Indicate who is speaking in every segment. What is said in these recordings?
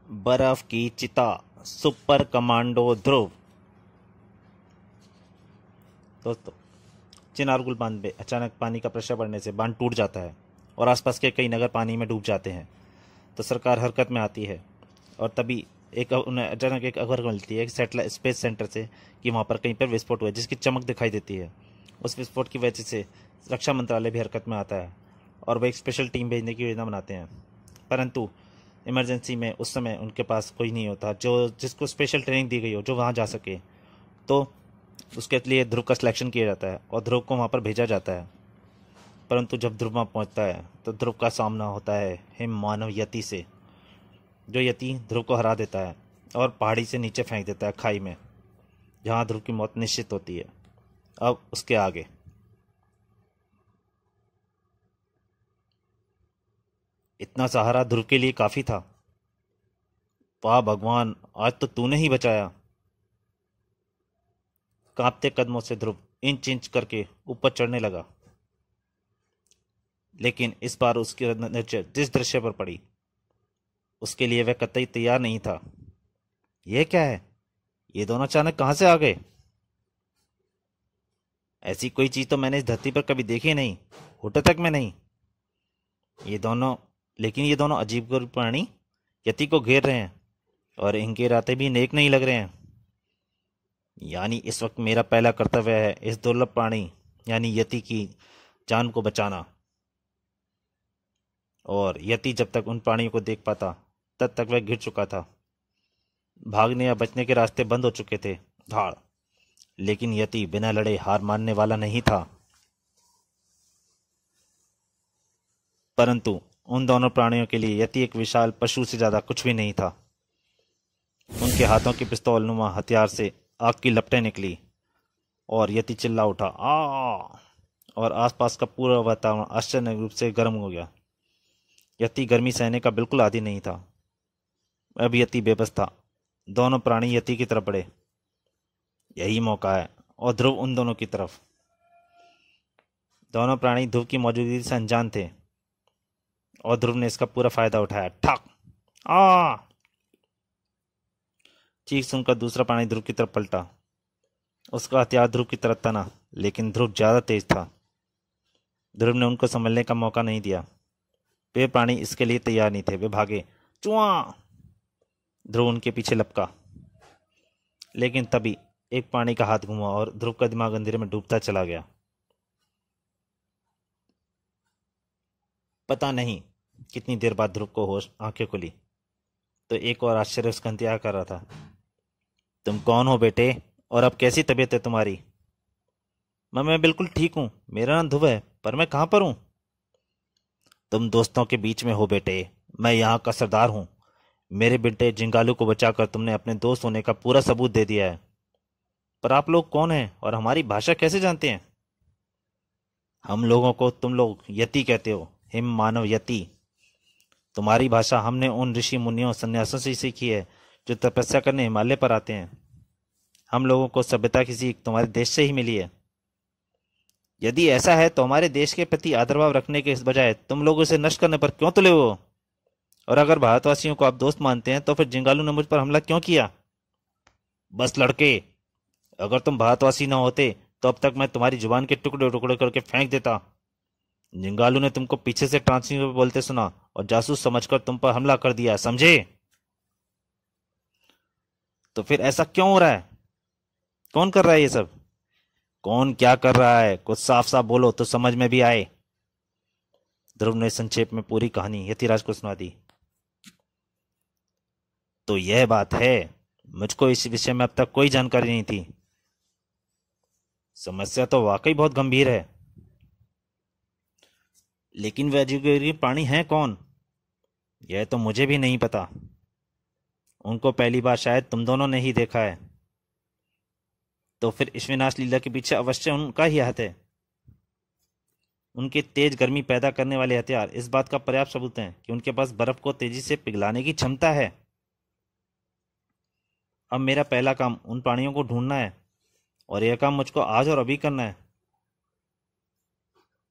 Speaker 1: बर्फ की चिता, सुपर कमांडो ध्रुव। दोस्तों, चिनारगुल बांध में अचानक पानी का प्रेशर बढ़ने से बांध टूट जाता है और आसपास के कई नगर पानी में डूब जाते हैं। तो सरकार हरकत में आती है और तभी उन्हें अचानक एक खबर मिलती है सैटेलाइट स्पेस सेंटर से कि वहाँ पर कहीं पर विस्फोट हुआ है, जिसकी चमक दिखाई देती है। उस विस्फोट की वजह से रक्षा मंत्रालय भी हरकत में आता है और वह एक स्पेशल टीम भेजने की योजना बनाते हैं। परंतु इमरजेंसी में उस समय उनके पास कोई नहीं होता जो जिसको स्पेशल ट्रेनिंग दी गई हो जो वहाँ जा सके। तो उसके लिए ध्रुव का सिलेक्शन किया जाता है और ध्रुव को वहाँ पर भेजा जाता है। परंतु जब ध्रुव वहाँ पहुँचता है तो ध्रुव का सामना होता है हिम मानव यति से, जो यति ध्रुव को हरा देता है और पहाड़ी से नीचे फेंक देता है खाई में, जहाँ ध्रुव की मौत निश्चित होती है। अब उसके आगे इतना सहारा ध्रुव के लिए काफी था। वाह भगवान, आज तो तूने ही बचाया। कांपते कदमों से ध्रुव इंच इंच करके ऊपर चढ़ने लगा, लेकिन इस बार उसकी नजर जिस दृश्य पर पड़ी उसके लिए वह कतई तैयार नहीं था। यह क्या है? ये दोनों अचानक कहां से आ गए? ऐसी कोई चीज तो मैंने इस धरती पर कभी देखी नहीं, होटे तक में नहीं। ये दोनों लेकिन ये दोनों अजीबगरीब प्राणी यति को घेर रहे हैं और इनके रास्ते भी नेक नहीं लग रहे हैं। यानी इस वक्त मेरा पहला कर्तव्य है इस दुर्लभ प्राणी यानी यति की जान को बचाना। और यति जब तक उन प्राणियों को देख पाता तब तक वह गिर चुका था। भागने या बचने के रास्ते बंद हो चुके थे धाड़, लेकिन यति बिना लड़े हार मानने वाला नहीं था। परंतु उन दोनों प्राणियों के लिए यति एक विशाल पशु से ज्यादा कुछ भी नहीं था। उनके हाथों की पिस्तौल नुमा हथियार से आग की लपटें निकली और यति चिल्ला उठा आ, और आसपास का पूरा वातावरण आश्चर्य रूप से गर्म हो गया। यति गर्मी सहने का बिल्कुल आदी नहीं था। अब यति बेबस था। दोनों प्राणी यति की तरफ बढ़े। यही मौका है, और ध्रुव उन दोनों की तरफ। दोनों प्राणी ध्रुव की मौजूदगी से अनजान थे और ध्रुव ने इसका पूरा फायदा उठाया। ठक आ चीख सुनकर दूसरा प्राणी ध्रुव की तरफ पलटा। उसका हथियार ध्रुव की तरफ तना, लेकिन ध्रुव ज्यादा तेज था। ध्रुव ने उनको संभलने का मौका नहीं दिया। वे प्राणी इसके लिए तैयार नहीं थे। वे भागे। चुआ! ध्रुव उनके पीछे लपका, लेकिन तभी एक प्राणी का हाथ घुमा और ध्रुव का दिमाग अंधेरे में डूबता चला गया। पता नहीं कितनी देर बाद ध्रुव को होश आंखें खुली तो एक और आश्चर्य उसका इंतजार कर रहा था। तुम कौन हो बेटे, और अब कैसी तबीयत है तुम्हारी? मैं बिल्कुल ठीक हूं। मेरा नाम ध्रुव है, पर मैं कहां पर हूं? तुम दोस्तों के बीच में हो बेटे। मैं यहाँ का सरदार हूँ। मेरे बेटे जिंगालू को बचाकर तुमने अपने दोस्त होने का पूरा सबूत दे दिया है। पर आप लोग कौन हैं और हमारी भाषा कैसे जानते हैं? हम लोगों को तुम लोग यति कहते हो, हिम मानव यति। तुम्हारी भाषा हमने उन ऋषि मुनियों सन्यासियों से सीखी है जो तपस्या करने हिमालय पर आते हैं। हम लोगों को सभ्यता की सीख तुम्हारे देश से ही मिली है। यदि ऐसा है तो हमारे देश के प्रति आदरभाव रखने के बजाय तुम लोग इसे नष्ट करने पर क्यों तुले हो? और अगर भारतवासियों को आप दोस्त मानते हैं तो फिर जिंगालू ने मुझ पर हमला क्यों किया? बस लड़के, अगर तुम भारतवासी न होते तो अब तक मैं तुम्हारी जुबान के टुकड़े टुकड़े करके फेंक देता। जिंगालू ने तुमको पीछे से ट्रांसमीटर पर बोलते सुना और जासूस समझकर तुम पर हमला कर दिया, समझे? तो फिर ऐसा क्यों हो रहा है? कौन कर रहा है ये सब? कौन क्या कर रहा है, कुछ साफ साफ बोलो तो समझ में भी आए। ध्रुव ने संक्षेप में पूरी कहानी यतिराज को सुना दी। तो यह बात है, मुझको इस विषय में अब तक कोई जानकारी नहीं थी। समस्या तो वाकई बहुत गंभीर है। लेकिन वे अजीबगरीब प्राणी हैं कौन? यह तो मुझे भी नहीं पता। उनको पहली बार शायद तुम दोनों ने ही देखा है। तो फिर इस विनाश लीला के पीछे अवश्य उनका ही हाथ है। उनके तेज गर्मी पैदा करने वाले हथियार इस बात का पर्याप्त सबूत है कि उनके पास बर्फ को तेजी से पिघलाने की क्षमता है। अब मेरा पहला काम उन प्राणियों को ढूंढना है, और यह काम मुझको आज और अभी करना है।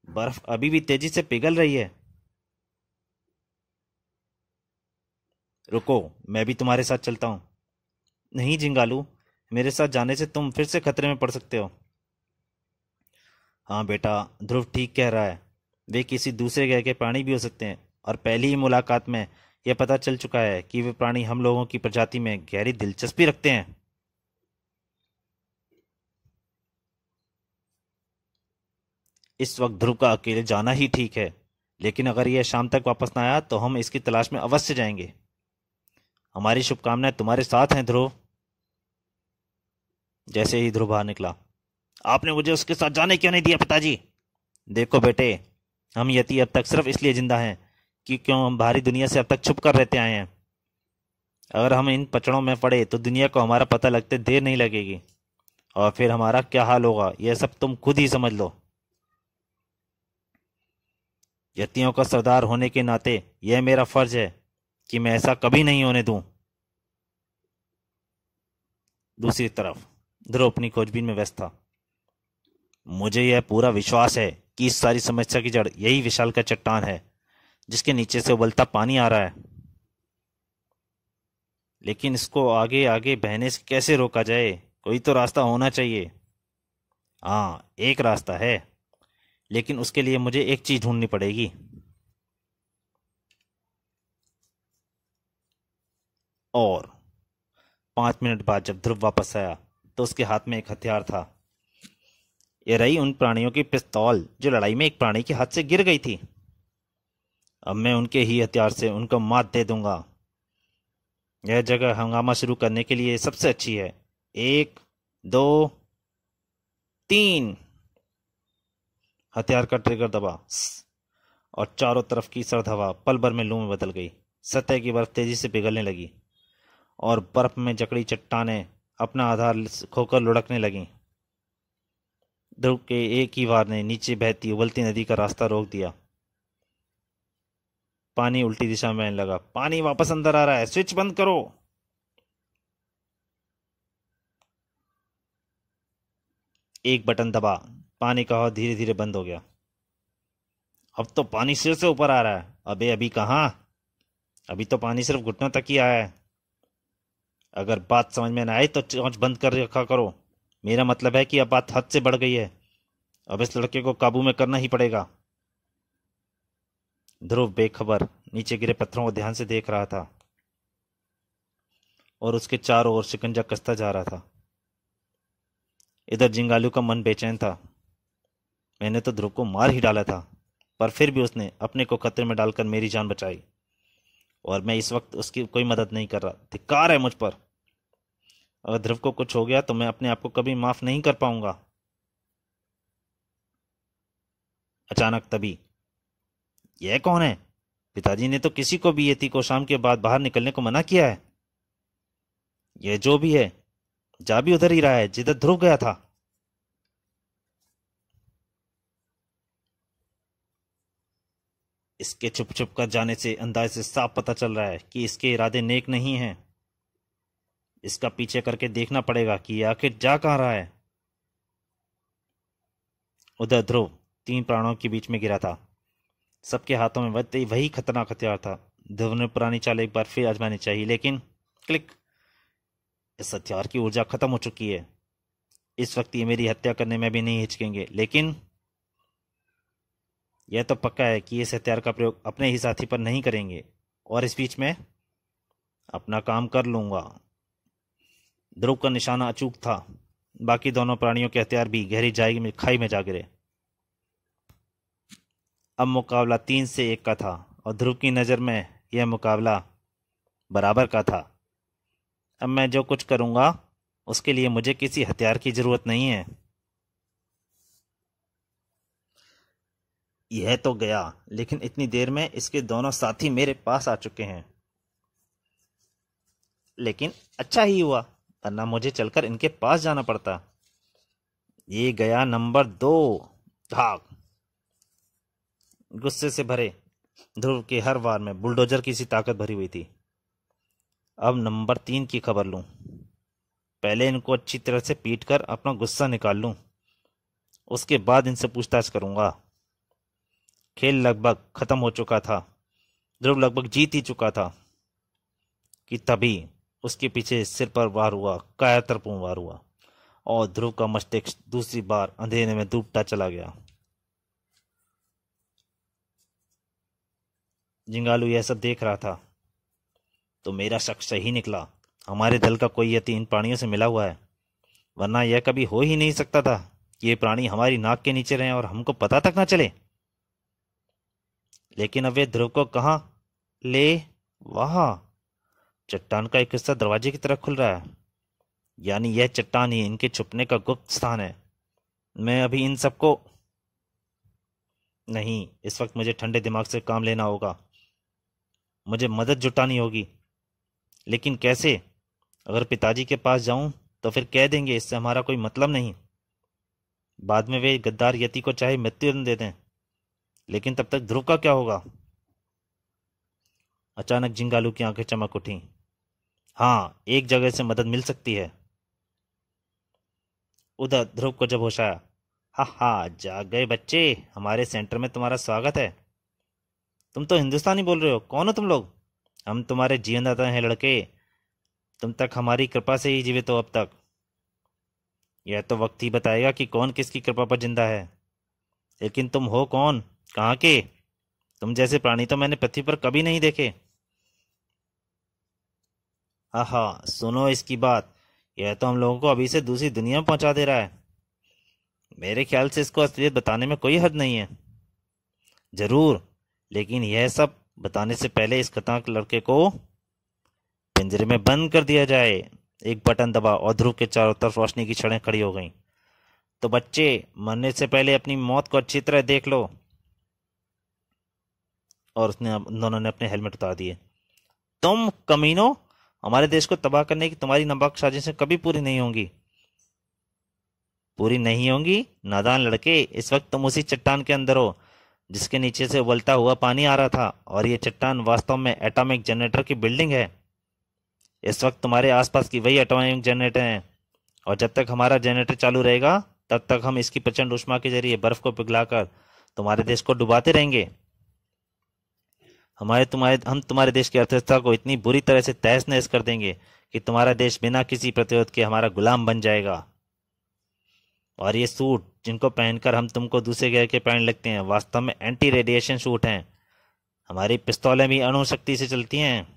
Speaker 1: बर्फ अभी भी तेजी से पिघल रही है। रुको, मैं भी तुम्हारे साथ चलता हूँ। नहीं जिंगालू, मेरे साथ जाने से तुम फिर से खतरे में पड़ सकते हो। हाँ बेटा, ध्रुव ठीक कह रहा है। वे किसी दूसरे ग्रह के प्राणी भी हो सकते हैं, और पहली ही मुलाकात में यह पता चल चुका है कि वे प्राणी हम लोगों की प्रजाति में गहरी दिलचस्पी रखते हैं। इस वक्त ध्रुव का अकेले जाना ही ठीक है, लेकिन अगर यह शाम तक वापस ना आया तो हम इसकी तलाश में अवश्य जाएंगे। हमारी शुभकामनाएं तुम्हारे साथ हैं ध्रुव। जैसे ही ध्रुव बाहर निकला, आपने मुझे उसके साथ जाने क्यों नहीं दिया पिताजी? देखो बेटे, हम यति अब तक सिर्फ इसलिए जिंदा हैं कि क्यों हम बाहरी दुनिया से अब तक छुप कर रहते आए हैं। अगर हम इन पचड़ों में पड़े तो दुनिया को हमारा पता लगते देर नहीं लगेगी, और फिर हमारा क्या हाल होगा यह सब तुम खुद ही समझ लो। यतियों का सरदार होने के नाते यह मेरा फर्ज है कि मैं ऐसा कभी नहीं होने दूं। दूसरी तरफ ध्रुव अपनी खोजबीन में व्यस्त था। मुझे यह पूरा विश्वास है कि इस सारी समस्या की जड़ यही विशाल का चट्टान है जिसके नीचे से उबलता पानी आ रहा है। लेकिन इसको आगे आगे बहने से कैसे रोका जाए? कोई तो रास्ता होना चाहिए। हाँ, एक रास्ता है, लेकिन उसके लिए मुझे एक चीज ढूंढनी पड़ेगी। और 5 मिनट बाद जब ध्रुव वापस आया तो उसके हाथ में एक हथियार था। यह रही उन प्राणियों की पिस्तौल जो लड़ाई में एक प्राणी के हाथ से गिर गई थी। अब मैं उनके ही हथियार से उनको मात दे दूंगा। यह जगह हंगामा शुरू करने के लिए सबसे अच्छी है। 1, 2, 3। हथियार का ट्रिगर दबा और चारों तरफ की सर्द हवा पल भर में लू में बदल गई। सतह की बर्फ तेजी से पिघलने लगी और बर्फ में जकड़ी चट्टानें अपना आधार खोकर लुढ़कने लगीं। ध्रुव के एक ही वार ने नीचे बहती उबलती नदी का रास्ता रोक दिया। पानी उल्टी दिशा में बहने लगा। पानी वापस अंदर आ रहा है, स्विच बंद करो। एक बटन दबा, पानी का हवा धीरे धीरे बंद हो गया। अब तो पानी सिर से ऊपर आ रहा है। अबे अभी कहाँ, अभी तो पानी सिर्फ घुटनों तक ही आया है। अगर बात समझ में ना आए तो चोंच बंद कर रखा करो। मेरा मतलब है कि अब बात हद से बढ़ गई है। अब इस लड़के को काबू में करना ही पड़ेगा। ध्रुव बेखबर नीचे गिरे पत्थरों को ध्यान से देख रहा था और उसके चारों ओर शिकंजा कसता जा रहा था। इधर जिंगालू का मन बेचैन था। मैंने तो ध्रुव को मार ही डाला था, पर फिर भी उसने अपने को खतरे में डालकर मेरी जान बचाई, और मैं इस वक्त उसकी कोई मदद नहीं कर रहा। धिक्कार है मुझ पर। अगर ध्रुव को कुछ हो गया तो मैं अपने आप को कभी माफ नहीं कर पाऊंगा। अचानक तभी, यह कौन है? पिताजी ने तो किसी को भी यति को शाम के बाद बाहर निकलने को मना किया है। यह जो भी है जा भी उधर ही रहा है जिधर ध्रुव गया था। इसके छुप छुप कर जाने से अंदाज से साफ पता चल रहा है कि इसके इरादे नेक नहीं हैं। इसका पीछे करके देखना पड़ेगा कि ये आखिर जा कहां रहा है। उधर ध्रुव 3 प्राणों के बीच में गिरा था। सबके हाथों में वही खतरनाक हथियार था। ध्रुव ने पुरानी चाल एक बार फिर आजमानी चाहिए, लेकिन क्लिक, इस हथियार की ऊर्जा खत्म हो चुकी है। इस वक्त ये मेरी हत्या करने में भी नहीं हिचकेंगे, लेकिन यह तो पक्का है कि इस हथियार का प्रयोग अपने ही साथी पर नहीं करेंगे, और इस बीच में अपना काम कर लूंगा। ध्रुव का निशाना अचूक था। बाकी दोनों प्राणियों के हथियार भी गहरी खाई में जा गिरे। अब मुकाबला 3 से 1 का था, और ध्रुव की नज़र में यह मुकाबला बराबर का था। अब मैं जो कुछ करूंगा उसके लिए मुझे किसी हथियार की जरूरत नहीं है। यह तो गया, लेकिन इतनी देर में इसके दोनों साथी मेरे पास आ चुके हैं। लेकिन अच्छा ही हुआ, वरना मुझे चलकर इनके पास जाना पड़ता। ये गया नंबर 2। भाग। गुस्से से भरे ध्रुव के हर वार में बुलडोजर की सी ताकत भरी हुई थी। अब नंबर 3 की खबर लूं। पहले इनको अच्छी तरह से पीट कर अपना गुस्सा निकाल लूं, उसके बाद इनसे पूछताछ करूंगा। खेल लगभग खत्म हो चुका था। ध्रुव लगभग जीत ही चुका था। कि तभी उसके पीछे सिर पर वार हुआ, कायरपूर्ण वार हुआ, और ध्रुव का मस्तिष्क दूसरी बार अंधेरे में डूबता चला गया। जिंगालू यह सब देख रहा था। तो मेरा शक सही निकला, हमारे दल का कोई यति इन प्राणियों से मिला हुआ है, वरना यह कभी हो ही नहीं सकता था कि ये प्राणी हमारी नाक के नीचे रहें और हमको पता तक ना चले। लेकिन अब वे ध्रुव को कहाँ ले? वहां चट्टान का एक हिस्सा दरवाजे की तरफ खुल रहा है, यानी यह चट्टान ही इनके छुपने का गुप्त स्थान है। मैं अभी इन सबको नहीं, इस वक्त मुझे ठंडे दिमाग से काम लेना होगा। मुझे मदद जुटानी होगी, लेकिन कैसे? अगर पिताजी के पास जाऊं तो फिर कह देंगे इससे हमारा कोई मतलब नहीं। बाद में वे गद्दार यति को चाहे मृत्युदंड दे दें, लेकिन तब तक ध्रुव का क्या होगा? अचानक जिंगालू की आंखें चमक उठी। हाँ, एक जगह से मदद मिल सकती है। उधर ध्रुव को जब होश आया, हा हा, जाग गए बच्चे, हमारे सेंटर में तुम्हारा स्वागत है। तुम तो हिंदुस्तानी बोल रहे हो, कौन हो तुम लोग? हम तुम्हारे जीवनदाता हैं लड़के, तुम तक हमारी कृपा से ही जीवित हो अब तक। यह तो वक्त ही बताएगा कि कौन किसकी कृपा पर जिंदा है। लेकिन तुम हो कौन, कहाँ के? तुम जैसे प्राणी तो मैंने पृथ्वी पर कभी नहीं देखे। आहा, सुनो इसकी बात, यह तो हम लोगों को अभी से दूसरी दुनिया में पहुंचा दे रहा है। मेरे ख्याल से इसको असलियत बताने में कोई हद नहीं है। जरूर, लेकिन यह सब बताने से पहले इस खतरनाक लड़के को पिंजरे में बंद कर दिया जाए। एक बटन दबा और ध्रुव के चारों तरफ रोशनी की छड़ें खड़ी हो गईं। तो बच्चे, मरने से पहले अपनी मौत को अच्छी तरह देख लो। और दोनों ने अपने हेलमेट उतार दिए। तुम कमीनों, हमारे देश को तबाह करने की तुम्हारी नापाक साजिशें कभी पूरी नहीं होंगी। पूरी नहीं होंगी? नादान लड़के, इस वक्त तुम उसी चट्टान के अंदर हो जिसके नीचे से उबलता हुआ पानी आ रहा था, और ये चट्टान वास्तव में एटॉमिक जनरेटर की बिल्डिंग है। इस वक्त तुम्हारे आसपास की वही एटॉमिक जनरेटर हैं, और जब तक हमारा जनरेटर चालू रहेगा तब तक हम इसकी प्रचंड ऊष्मा के जरिए बर्फ को पिघलाकर तुम्हारे देश को डुबाते रहेंगे। हम तुम्हारे देश की अर्थव्यवस्था को इतनी बुरी तरह से तहस नहस कर देंगे कि तुम्हारा देश बिना किसी प्रतिरोध के हमारा गुलाम बन जाएगा। और ये सूट जिनको पहनकर हम तुमको दूसरे ग्रह के प्राणी लगते हैं, वास्तव में एंटी रेडिएशन सूट हैं। हमारी पिस्तौलें भी अणु शक्ति से चलती हैं।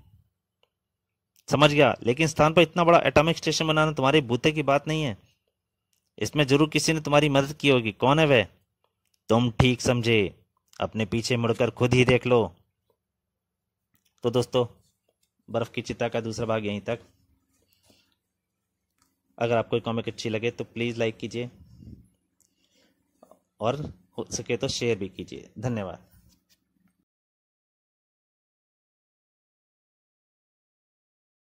Speaker 1: समझ गया? लेकिन स्थान पर इतना बड़ा एटॉमिक स्टेशन बनाना तुम्हारे बूते की बात नहीं है। इसमें जरूर किसी ने तुम्हारी मदद की होगी। कौन है वह? तुम ठीक समझे, अपने पीछे मुड़कर खुद ही देख लो। तो दोस्तों, बर्फ की चिता का दूसरा भाग यहीं तक। अगर आपको कॉमिक अच्छी लगे तो प्लीज़ लाइक कीजिए, और हो सके तो शेयर भी कीजिए। धन्यवाद।